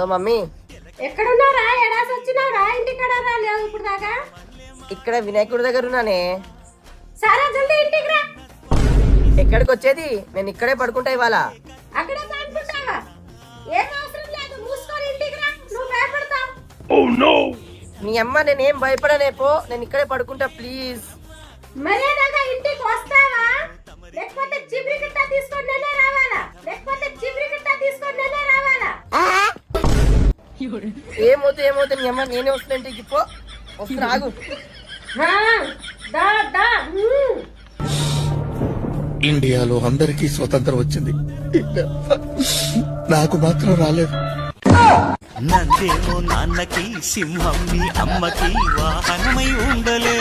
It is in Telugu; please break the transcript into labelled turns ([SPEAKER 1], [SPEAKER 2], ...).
[SPEAKER 1] హలో మమ్మీ,
[SPEAKER 2] ఎక్కడున్నారా? ఎడాసి వచ్చినావురా? ఇంటికాడ రాలేవు ఇప్పుడు దాకా.
[SPEAKER 1] ఇక్కడ వినాయకుడి దగ్గర ఉన్నానే.
[SPEAKER 2] సారా జల్దీ ఇంటికి రా.
[SPEAKER 1] ఎక్కడికి వచ్చేది? నేను ఇక్కడే పడుకుంటా ఇవాళ.
[SPEAKER 2] అక్కడే పడుకుంటావా? ఏం అవసరం లేదు, మూసుకొని ఇంటికి రా. నువ్వు భయపడతావు.
[SPEAKER 1] మీ అమ్మ నేనేం భయపడనే, పో. నేను ఇక్కడే పడుకుంటా ప్లీజ్.
[SPEAKER 2] మర్యాదగా ఇంటికి వస్తావా? లేకపోతే చిబ్రి గిట్ట తీసుకొని నేనే రావాలా?
[SPEAKER 1] ఏమవుతుంది మీ అమ్మ, నేనే వస్తున్నా ఇంటికి. పో, వస్తున్నా, ఆగు.
[SPEAKER 2] హా, దా దా.
[SPEAKER 3] ఇండియాలో అందరికీ స్వతంత్రం వచ్చింది, నాకు మాత్రం రాలేదు.
[SPEAKER 4] నందేమో నాన్నకి సింహం మీ అమ్మకి వాహనమై ఉండలే.